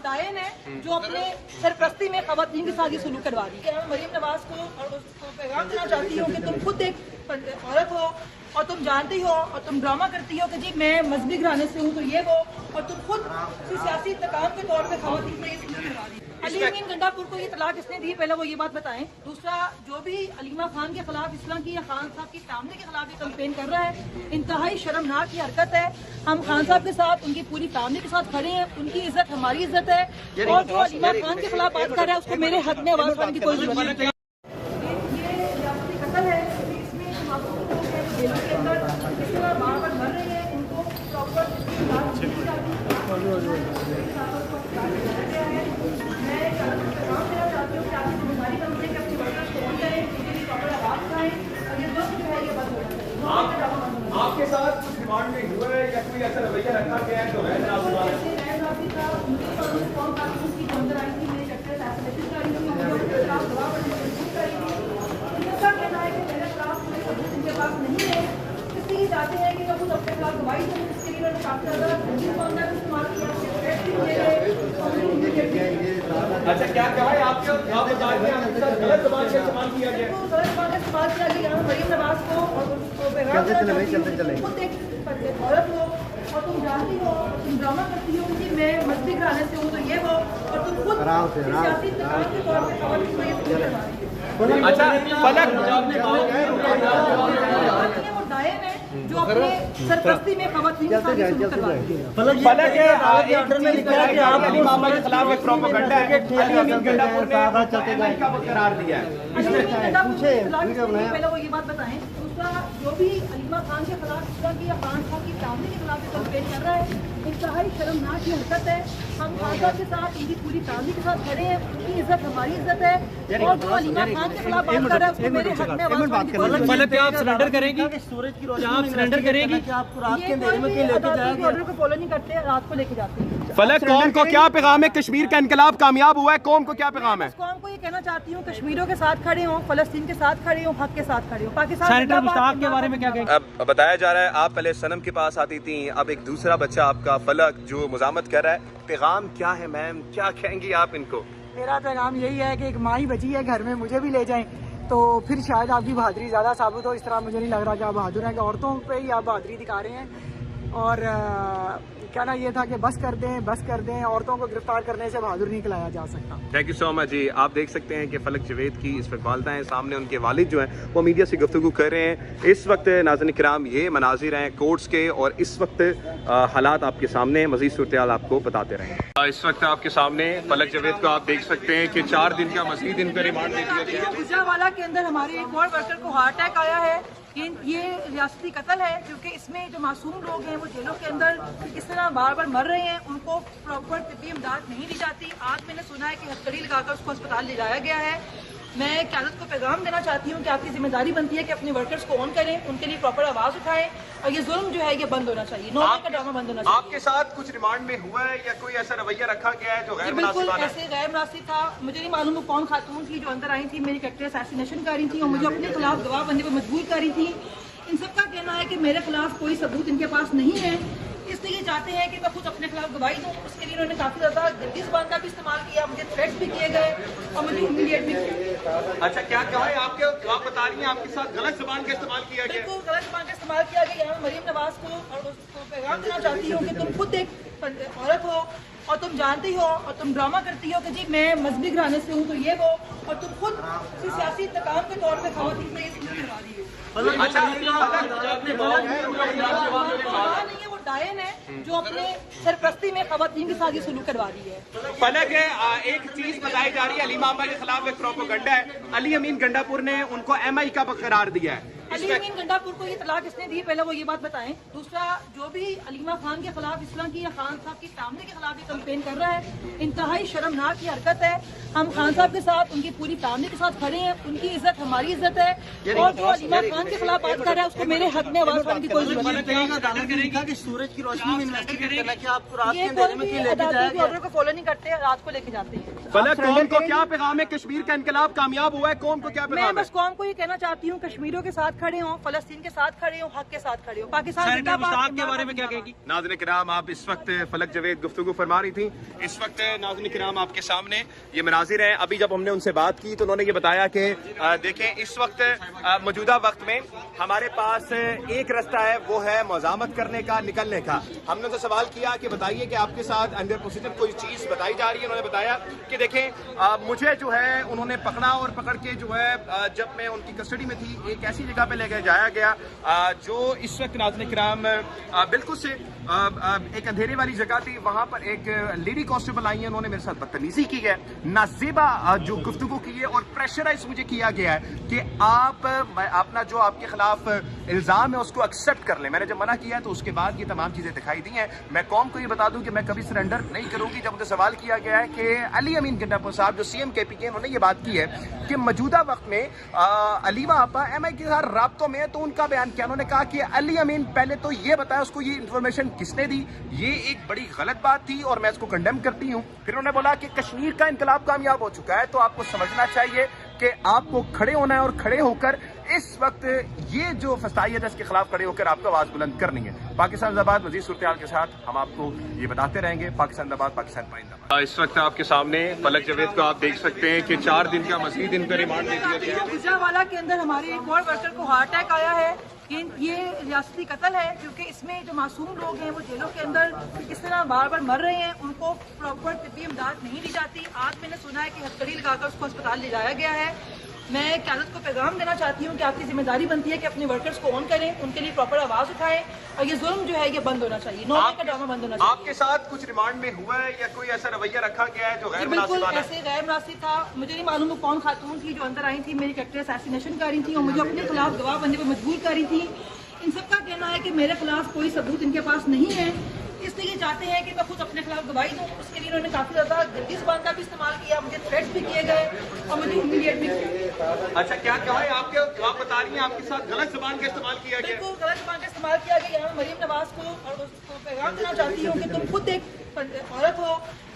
डायन है जो अपने सरपरस्ती में खवातीन के साथ ये सलूक करवा रही है। मरीम नवाज को और उसको पैगाम देना चाहती हूँ कि तुम खुद एक औरत हो और तुम जानती हो और तुम ड्रामा करती हो कि जी मैं मजहबी घराने से हूँ तो ये वो, और तुम खुद सियासी इंतकाम के तौर पर खवातीन में ये सलूक करवा रही है। अली अमीन गंडापुर को ये तलाक किसने दी, पहले वो ये बात बताएं। दूसरा, जो भी अलीमा खान के खिलाफ, इस तरह की या खान साहब की फैमिली के खिलाफ ये कंपेन कर रहा है, इंतहाई शर्मनाक की हरकत है। हम खान साहब के साथ, उनकी पूरी फैमिली के साथ खड़े हैं, उनकी इज्जत हमारी इज्जत है, और जो अलीमा खान के खिलाफ बात कर रहा है उसको मेरे हक में आवाज उठाने की कोई जरूरत नहीं है। ये रियासती कत्ल है, इसमें मासूम लोग हैं जेलों के अंदर इस तरह बार-बार मर रहे हैं, उनको प्रॉपर आपके साथ कुछ रिमांड में हुआ है या कोई ऐसा रवैया रखा गया है जो है चाहते हैं कि जब कुछ अपने खिलाफ गवाही दें इसके लिए उन्होंने काफी ज्यादा इस्तेमाल किया। अच्छा, क्या कहा है आपके गलत जबान का इस्तेमाल किया गया? गलत जबान का इस्तेमाल किया गया। मरीम नवाज को और उसको पैगाम देना चाहती हूं कि तुम खुद एक औरत हो और तुम जानती हो और तुम ड्रामा करती हो कि मैं मजहबी घराने से हूँ तो ये हो, और तुम खुद सियासी इंतकाम के तौर पर खवातीन में ये सलूक करवा रही है। अच्छा, फलक डायन है जो अपने सरपरस्ती में खवातीन के साथ सलूक करवा रही है। फलक है ऑर्डर में लिखा है कि आपने मामले के खिलाफ एक प्रोपेगेंडा है, अली अमीन गंडापुर ने का करार दिया है। पहले वो ये बात बताएं। दूसरा, जो भी अलीमा खान के खिलाफ, या खान साहब की फैमिली के खिलाफ कंपेन कर रहा है, इंतहाई शर्मनाक की हरकत है। हम खान साहब के साथ, उनकी पूरी फैमिली के साथ खड़े हैं, उनकी इज्जत हमारी इज्जत है, और जो अलीमा खान के खिलाफ बात कर रहा है उसको मेरे हक में आवाज उठाने की कोई जरूरत नहीं है। आप सरेंडर करेंगी? सूरज की रोशनी आप सरेंडर करेंगी? आपको रात के अंधेरे में क्यों लेके जाएंगे? ऑर्डर को फॉलो नहीं करते, रात को लेके जाते हैं। फलक, कौम को क्या पैगाम है? कश्मीर का इनकलाब कामयाब हुआ है, कौम को क्या पैगाम है? कौम को ये कहना चाहती हूँ, कश्मीरियों के साथ खड़े हों, फलस्तीन के साथ खड़े हों, हक के साथ खड़े हों। पाकिस्तान सेनेटर मुश्ताक के बारे में क्या कहेंगे? अब बताया जा रहा है आप पहले सनम के पास आती थी, अब एक दूसरा बच्चा आपका फलक जो मुजामत कर रहा है, पैगाम क्या है मैम, क्या कहेंगी आप इनको? मेरा पैगाम यही है कि एक माँ ही बची है घर में, मुझे भी ले जाएं तो फिर शायद आपकी बहादुरी ज़्यादा साबित हो। इस तरह मुझे नहीं लग रहा कि आप बहादुर हैं, कि औरतों पे ही आप बहादुरी दिखा रहे हैं। और कहना ये था कि बस कर दें, औरतों को गिरफ्तार करने से बहादुर नहीं कहलाया जा सकता। थैंक यू सो मच जी। आप देख सकते हैं कि फलक जवेद की इस वक्त वालिदा हैं, सामने उनके वालिद जो हैं वो मीडिया से गुफ्तगू कर रहे हैं। इस वक्त नाज़रीन किराम ये मनाजिर हैं कोर्ट्स के, और इस वक्त हालात आपके सामने, मज़ीद सूरत-ए-हाल आपको बताते रहेंगे। इस वक्त आपके सामने फलक जवेद को आप देख सकते हैं कि 4 दिन का मज़ीद इनका रिमांड दे दिया गया है। गुजरावाला के अंदर हमारे एक और वर्कर को हार्ट अटैक आया है। ये रियासती कत्ल है, क्योंकि इसमें जो मासूम लोग हैं वो जेलों के अंदर इस तरह बार बार मर रहे हैं, उनको प्रॉपर तिब्बी इमदाद नहीं दी जाती। आज मैंने सुना है कि हथकड़ी लगाकर उसको अस्पताल ले जाया गया है। मैं क़यादत को पैगाम देना चाहती हूँ कि आपकी जिम्मेदारी बनती है कि अपने वर्कर्स को ऑन करें, उनके लिए प्रॉपर आवाज़ उठाएं, और ये जुल्म जो है ये बंद होना चाहिए, नौकरी का ड्रामा बंद होना चाहिए। आपके साथ कुछ रिमांड में हुआ है या कोई ऐसा रवैया रखा गया है जो गैर बिल्कुल मुनासिब है? ऐसे गैर मुनासिब था। मुझे नहीं मालूम वो कौन खातून थी जो अंदर आई थी, मेरी कैरेक्टर असैसिनेशन कर रही थी और मुझे अपने खिलाफ गवाह बनने पर मजबूर कर रही थी। इन सबका कहना है कि मेरे खिलाफ कोई सबूत इनके पास नहीं है, इसलिए ये चाहते हैं कि मैं खुद अपने खिलाफ गवाही दूं। उसके लिए उन्होंने काफी ज्यादा गंदी ज़बान का भी इस्तेमाल किया, मुझे थ्रेट्स भी किए गए और मुझे ह्यूमिलिएट भी किया। अच्छा, क्या कहा है आपके? आप बता रही हैं आपके साथ गलत जबान का इस्तेमाल किया गया? बिल्कुल गलत ज़बान का इस्तेमाल किया गया। यहाँ मरीम नवाज को और उसको पैगाम देना चाहती हूँ कि तुम खुद एक औरत हो और तुम जानती हो और तुम ड्रामा करती हो कि जी मैं मजहबी घराने से हूँ तो ये वो, और तुम खुद सियासी इंतकाम के तौर पर खवातीन में ये सलूक करवा रही हो। अच्छा, वो डायन है जो अपने सरपरस्ती में खवातीन के साथ ये सलूक करवा रही है। फलक है, एक चीज बताई जा रही है, अली मामा के खिलाफ एक प्रोपेगेंडा है, अली अमीन गंडापुर ने उनको MI का करार दिया है। अली अमीन गंडापुर को ये तलाक किसने दी, पहले वो ये बात बताएं। दूसरा, जो भी अलीमा खान के खिलाफ, इस तरह की या खान साहब की फैमिली के खिलाफ ये कंपेन कर रहा है, इंतहाई शर्मनाक की हरकत है। हम खान साहब के साथ, उनकी पूरी फैमिली के साथ खड़े हैं, उनकी इज्जत हमारी इज्जत है, और जो अलीमा खान के खिलाफ बात कर रहा है उसको मेरे हक में आवाज उठाने की कोई जरूरत नहीं है। सूरज की रोशनी में इन्वेस्टिगेट करना कि आपको रात के ये अंधेरे में क्यों लेके जाएंगे? ऑर्डर को फॉलो नहीं करते, रात को लेके जाते हैं। फलक, कौम को क्या पैगाम है? कश्मीर का इनकलाब कामयाब हुआ है, कौम को क्या मैं पैगाम है? बस कौम को ये कहना चाहती हूँ, कश्मीरियों के साथ खड़े हों, फलस्तीन के साथ खड़े हों, हक के साथ खड़े हों। पाकिस्तान सेनेटर जिंदाबाद, मुश्ताक के इमरान बारे में क्या जिंदाबाद। कहेगी? नाज़रीन किराम, आप इस वक्त फलक जवेद गुफ्तगू फरमा रही थी। इस वक्त नाज़रीन किराम आपके सामने ये मनाजिर हैं। अभी जब हमने उनसे बात की तो उन्होंने ये बताया कि देखें, इस वक्त मौजूदा वक्त में हमारे पास एक रास्ता है, वो है मज़ामत करने का, निकलने का। हमने उनसे सवाल किया कि बताइए कि आपके साथ अंडर प्रोसीजर कोई चीज़ बताई जा रही है। उन्होंने बताया कि देखें, मुझे जो है उन्होंने पकड़ा और पकड़ के जो है जब मैं उनकी कस्टडी में थी, एक ऐसी जगह पे लेकर जाया गया जो इस वक्त नाज़रीन किराम बिल्कुल से एक अंधेरे वाली जगह थी। वहां पर एक लेडी कांस्टेबल आई है, उन्होंने मेरे साथ बदतमीजी की है, नाज़ेबा जो गुफ्तगू की है और प्रेशराइज मुझे किया गया है कि आप अपना जो आपके खिलाफ इल्जाम है उसको एक्सेप्ट कर लें। मैंने जब मना किया तो उसके बाद ये तमाम चीजें दिखाई दी हैं। मैं कौम को ये बता दूं कि मैं कभी सरेंडर नहीं करूंगी। जब मुझे सवाल किया गया है कि अली अमीन गंडापुर साहब जो CM KPK, उन्होंने ये बात की है कि मौजूदा वक्त में अलीमा आपा MI के साथ राब्तों में है, तो उनका बयान क्या? उन्होंने कहा कि अली अमीन पहले तो ये बताया उसको ये इन्फॉर्मेशन किसने दी। ये एक बड़ी गलत बात थी और मैं इसको कंडेम करती हूँ। फिर उन्होंने बोला कि कश्मीर का इनकलाब कामयाब हो चुका है, तो आपको समझना चाहिए कि आपको खड़े होना है और खड़े होकर इस वक्त ये जो फसाइयत है इसके खिलाफ खड़े होकर आपको आवाज बुलंद करनी है। पाकिस्तान जिंदाबाद मजीद सूरत के साथ हम आपको ये बताते रहेंगे। पाकिस्तान जिंदाबाद, पाकिस्तान पाइंदाबाद। इस वक्त आपके सामने फलक जवेद को आप देख सकते हैं कि 4 दिन का मजीद इनका रिमांड दे दिया गया है। गुजरांवाला के अंदर हमारे एक और वर्कर को हार्ट अटैक आया है। ये रियासती कत्ल है, क्योंकि इसमें जो मासूम लोग हैं वो जेलों के अंदर किस तरह बार बार मर रहे हैं, उनको प्रॉपर तिब्बी इमदाद नहीं दी जाती। आज मैंने सुना है कि हथकड़ी लगाकर उसको अस्पताल ले जाया गया है। मैं क़यादत को पैगाम देना चाहती हूँ कि आपकी जिम्मेदारी बनती है कि अपने वर्कर्स को ऑन करें, उनके लिए प्रॉपर आवाज़ उठाएं और ये जुल्म जो है ये बंद होना चाहिए, नौकरी का ड्रामा बंद होना चाहिए। आपके साथ कुछ रिमांड में हुआ है या कोई ऐसा रवैया रखा गया है जो गैर बिल्कुल मुनासिब ऐसे गैर मुनासिब था। मुझे नहीं मालूम वो कौन खातून थी जो अंदर आई थी, मेरी कैरेक्टर असैसिनेशन कर रही थी और मुझे अपने खिलाफ गवाह बनने पर मजबूर कर रही थी। इन सब का कहना है कि मेरे खिलाफ कोई सबूत इनके पास नहीं है, इसलिए ये चाहते हैं कि मैं खुद अपने खिलाफ गवाही दूं। उसके लिए उन्होंने काफी ज्यादा जल्दी जुबान का भी इस्तेमाल किया, मुझे थ्रेट्स भी किए गए और मुझे ह्यूमिलिएट भी किया। अच्छा, क्या कहा है आपके? आप बता रही हैं आपके साथ गलत जुबान का इस्तेमाल किया गया? बिल्कुल गलत जुबान का इस्तेमाल किया गया। यहाँ मरीम नवाज को और उसको पैगाम देना चाहती हूँ कि तुम खुद एक औरत हो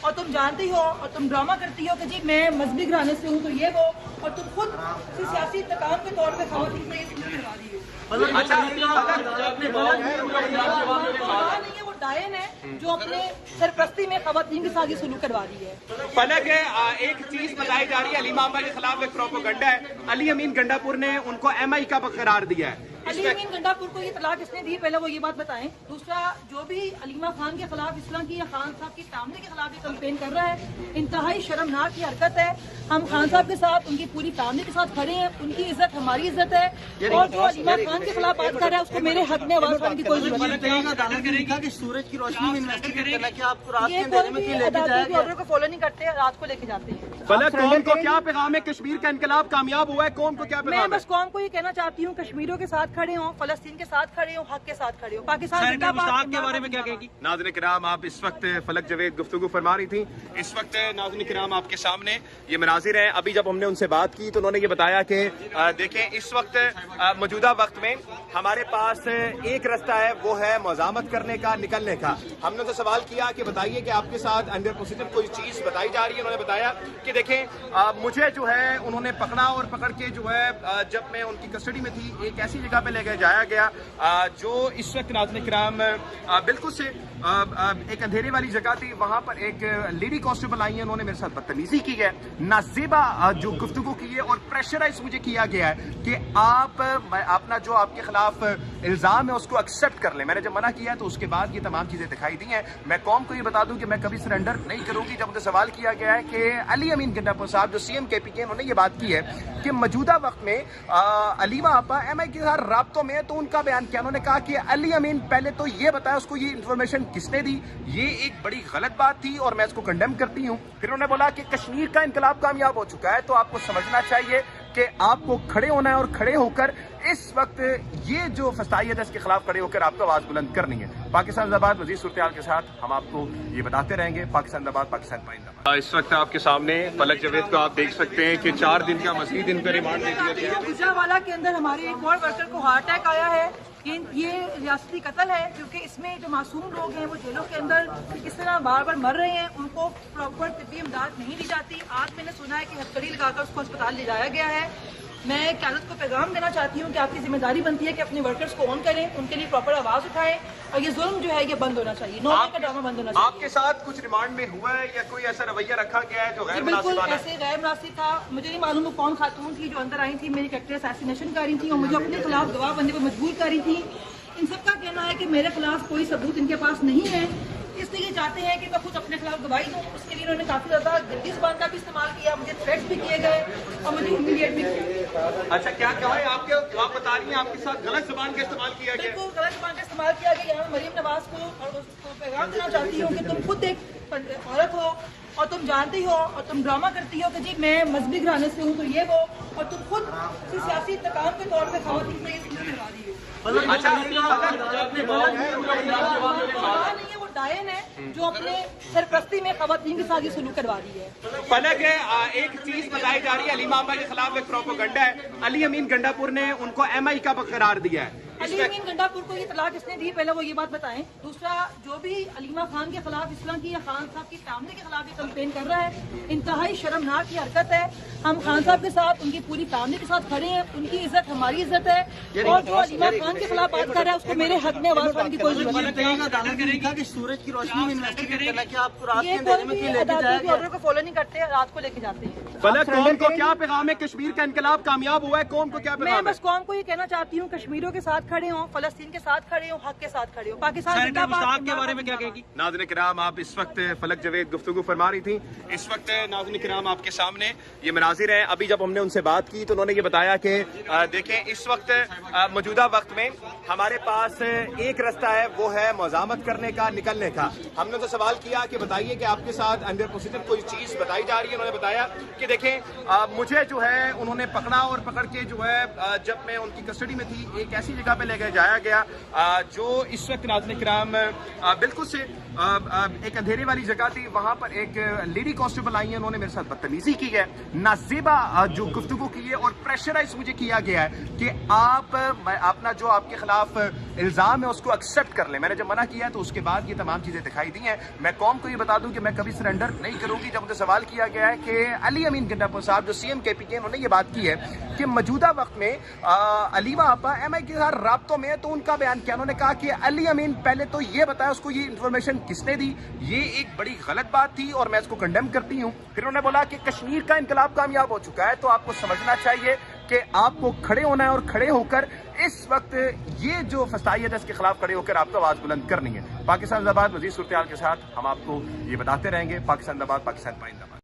और तुम जानती हो और तुम ड्रामा करती हो कि जी मैं मजहबी घराने से हूँ तो ये वो, और तुम खुद सियासी इंतकाम के तौर पर खवातीन से ये करवा रही हो। नहीं है, वो डायन है जो अपने सरपरस्ती में खवातीन के साथ ये सलूक करवा रही है। फलक है, एक चीज बताई जा रही है, अलीमा आपा के खिलाफ एक प्रोपेगेंडा है। अली अमीन गंडापुर ने उनको MI का करार दिया है। अली अमीन गंडापुर को ये तलाक किसने दी, पहले वो ये बात बताएं। दूसरा, जो भी अलीमा खान के खिलाफ, इस तरह की या खान साहब की फैमिली के खिलाफ ये कैंपेन कर रहा है, इंतहाई शर्मनाक की हरकत है। हम खान साहब के साथ, उनकी पूरी फैमिली के साथ खड़े हैं, उनकी इज्जत हमारी इज्जत है, और जो अलीमा खान के खिलाफ बात कर रहा है उसको मेरे हक में आवाज उठाने की कोई जरूरत नहीं। सूरज की रोशनी में इन्वेस्टिगेट करना, क्या आपको रात ये कोई भी अदालती ऑर्डर को फॉलो नहीं करते, रात को लेके जाते हैं। फलक, कौम को क्या पैगाम है? कश्मीर का इनकलाब कामयाब हुआ है, कौम को क्या मैं पैगाम है? बस कौम को ये कहना चाहती हूँ, कश्मीरियों के साथ खड़े हों, फलस्तीन के साथ खड़े हों, हक के साथ खड़े हों। पाकिस्तान सेनेटर जिंदाबाद, मुश्ताक के इमरान बारे में क्या जिंदाबाद। कहेगी? नाज़रीन किराम, आप इस वक्त फलक जवेद गुफ्तगू फरमा रही थी। इस वक्त नाज़रीन किराम आपके सामने ये मनाजिर हैं। अभी जब हमने उनसे बात की तो उन्होंने ये बताया कि देखें, इस वक्त मौजूदा वक्त में हमारे पास एक रास्ता है, वो है मज़ामत करने का, निकलने का। हमने उनसे सवाल किया कि बताइए कि आपके साथ अंडर प्रोसीजर कोई चीज़ बताई जा रही है। उन्होंने बताया कि देखें, मुझे जो है उन्होंने पकड़ा और पकड़ के जो है जब मैं उनकी कस्टडी में थी, एक ऐसी जगह पे लेकर जाया गया जो इस वक्त नाज़रीन किराम बिल्कुल से एक अंधेरे वाली जगह थी। वहां पर एक लेडी कांस्टेबल आई है, उन्होंने मेरे साथ बदतमीजी की है, नाज़ेबा जो गुफ्तगू की है और प्रेशराइज मुझे किया गया है कि आप अपना जो आपके खिलाफ इल्जाम है उसको एक्सेप्ट कर लें। मैंने जब मना किया तो उसके बाद ये तमाम चीजें दिखाई दी हैं। मैं कौम को ये बता दूं कि मैं कभी सरेंडर नहीं करूंगी। जब मुझे सवाल किया गया है कि अली अमीन गंडापुर साहब जो CM KPK, उन्होंने ये बात की है कि मौजूदा वक्त में अलीमा आपा MI के साथ राब्तों में है, तो उनका बयान क्या? उन्होंने कहा कि अली अमीन पहले तो ये बताया उसको ये इन्फॉर्मेशन किसने दी। ये एक बड़ी गलत बात थी और मैं इसको कंडेम करती हूँ। फिर उन्होंने बोला कि कश्मीर का इनकलाब कामयाब हो चुका है, तो आपको समझना चाहिए कि आपको खड़े होना है और खड़े होकर इस वक्त ये जो फसाइयत है इसके खिलाफ खड़े होकर आपको आवाज बुलंद करनी है। पाकिस्तान जिंदाबाद मजीद सूरत के साथ हम आपको ये बताते रहेंगे। पाकिस्तान जिंदाबाद, पाकिस्तान पाइंदाबाद। इस वक्त आपके सामने फलक जवेद को आप देख सकते हैं कि 4 दिन का मजीद इनका रिमांड दे दिया गया है। गुजरांवाला के अंदर हमारे एक और वर्कर को हार्ट अटैक आया है। ये रियासती कत्ल है, क्योंकि इसमें जो मासूम लोग हैं वो जेलों के अंदर किस तरह बार बार मर रहे हैं, उनको प्रॉपर तिब्बी इमदाद नहीं दी जाती। आज मैंने सुना है कि हथकड़ी लगाकर उसको अस्पताल ले जाया गया है मैं क्यादत को पैगाम देना चाहती हूँ कि आपकी जिम्मेदारी बनती है कि अपने वर्कर्स को ऑन करें, उनके लिए प्रॉपर आवाज उठाएं और ये जुल्म जो है ये बंद होना चाहिए, नौकरी का ड्रामा बंद होना चाहिए। आपके साथ कुछ रिमांड में हुआ है या कोई ऐसा रवैया रखा गया है जो जी गैर बिल्कुल मुनासिब है? ऐसे गैर मुनासिब था। मुझे नहीं मालूम वो कौन खातून थी जो अंदर आई थी, मेरी कैरेक्टर असैसिनेशन कर रही थी और मुझे अपने खिलाफ गवाह बनने पर मजबूर कर रही थी। इन सबका कहना है कि मेरे खिलाफ कोई सबूत इनके पास नहीं है, इसलिए ये चाहते हैं कि मैं खुद अपने खिलाफ गवाही दूं। उसके लिए उन्होंने काफी ज्यादा गंदी जुबान का भी इस्तेमाल किया, मुझे थ्रेट्स भी किए गए और मुझे ह्यूमिलिएट भी किया। अच्छा, क्या गवाही आपके आप बता रही हैं आपके साथ गलत जुबान का इस्तेमाल किया गया? बिल्कुल गलत जुबान का इस्तेमाल किया गया। यहाँ मरीम नवाज को और उसको पैगाम देना चाहती हूँ कि तुम खुद एक औरत हो और तुम जानती हो और तुम ड्रामा करती हो कि जी मैं मजहबी घराने से हूँ तो ये वो, और तुम खुद किसी सियासी इंतकाम के तौर पर खवातीन से ये सुलूक करवा रही हो। अच्छा, नहीं है, वो डायन है जो अपने सरपरस्ती में खवातीन के साथ ये सुलूक करवा रही है। फलक है, एक चीज बताई जा रही है, अली मामा के खिलाफ एक प्रोपेगेंडा है। अली अमीन गंडापुर ने उनको MI का करार दिया है। अली अमीन गंडापुर को ये तलाक किसने दी, पहले वो ये बात बताएं। दूसरा, जो भी अलीमा खान के खिलाफ, इस तरह की या खान साहब की फैमिली के खिलाफ ये कंपेन कर रहा है, इंतहाई शर्मनाक की हरकत है। हम खान साहब के साथ, उनकी पूरी फैमिली के साथ खड़े हैं, उनकी इज्जत हमारी इज्जत है। और जो अलीमा खान के खिलाफ बात कर रहा है उसको मेरे हक में आवाज उठाने की कोई जरूरत नहीं है। कि सूरज की रोशनी में इन्वेस्टिगेट करना, क्या आपको रात ये के कोई अंधेरे में भी क्यों लेके अदालतों जाया की गया? ऑर्डर को फॉलो नहीं करते, रात को लेके जाते हैं। फलक, कौम को क्या पैगाम है? कश्मीर का इनकलाब कामयाब हुआ है, कौम को क्या मैं पैगाम है? बस कौम को ये कहना चाहती हूँ, कश्मीरियों के साथ खड़े हो, फलस्तीन के साथ खड़े हो, हक के साथ खड़े हो। पाकिस्तान जिंदाबाद के बारे में क्या कहेगी? नाज़रीन किराम, आप इस वक्त फलक जवेद गुफ्तगू फरमा रही थी। इस वक्त नाज़रीन किराम आपके सामने ये मनाजिर हैं। अभी जब हमने उनसे बात की तो उन्होंने ये बताया कि देखें, इस वक्त मौजूदा वक्त में हमारे पास एक रास्ता है, वो है मज़ामत करने का, निकलने का। हमने उनसे सवाल किया कि बताइए कि आपके साथ अंडर प्रोसीजर कोई चीज़ बताई जा रही है। उन्होंने बताया कि देखें, मुझे जो है उन्होंने पकड़ा और पकड़ के जो है जब मैं उनकी कस्टडी में थी एक ऐसी जगह पे लेकर जाया गया जो इस वक्त नाज़रीन किराम बिल्कुल से एक अंधेरे वाली जगह थी। वहां पर एक लेडी कांस्टेबल आई है, उन्होंने मेरे साथ बदतमीजी की है, नाज़ेबा जो गुफ्तगू की है और प्रेशराइज मुझे किया गया है कि आप अपना जो आपके खिलाफ इल्जाम है उसको एक्सेप्ट कर लें। मैंने जब मना किया तो उसके बाद ये तमाम चीजें दिखाई दी हैं। मैं कौम को ये बता दूं कि मैं कभी सरेंडर नहीं करूंगी। जब मुझे सवाल किया गया है कि अली अमीन गंडापुर साहब जो CM KPK, उन्होंने ये बात की है कि मौजूदा वक्त में अलीमा आपा MI के साथ राब्तों में है, तो उनका बयान क्या? उन्होंने कहा कि अली अमीन पहले तो ये बताया उसको ये इन्फॉर्मेशन किसने दी। ये एक बड़ी गलत बात थी और मैं इसको कंडेम करती हूँ। फिर उन्होंने बोला कि कश्मीर का इनकलाब कामयाब हो चुका है, तो आपको समझना चाहिए कि आपको खड़े होना है और खड़े होकर इस वक्त ये जो फसाइयत है इसके खिलाफ खड़े होकर आपको आवाज बुलंद करनी है। पाकिस्तान जिंदाबाद। मजीद सूरत हाल के साथ हम आपको ये बताते रहेंगे। पाकिस्तान जिंदाबाद, पाकिस्तान पाइंदाबाद।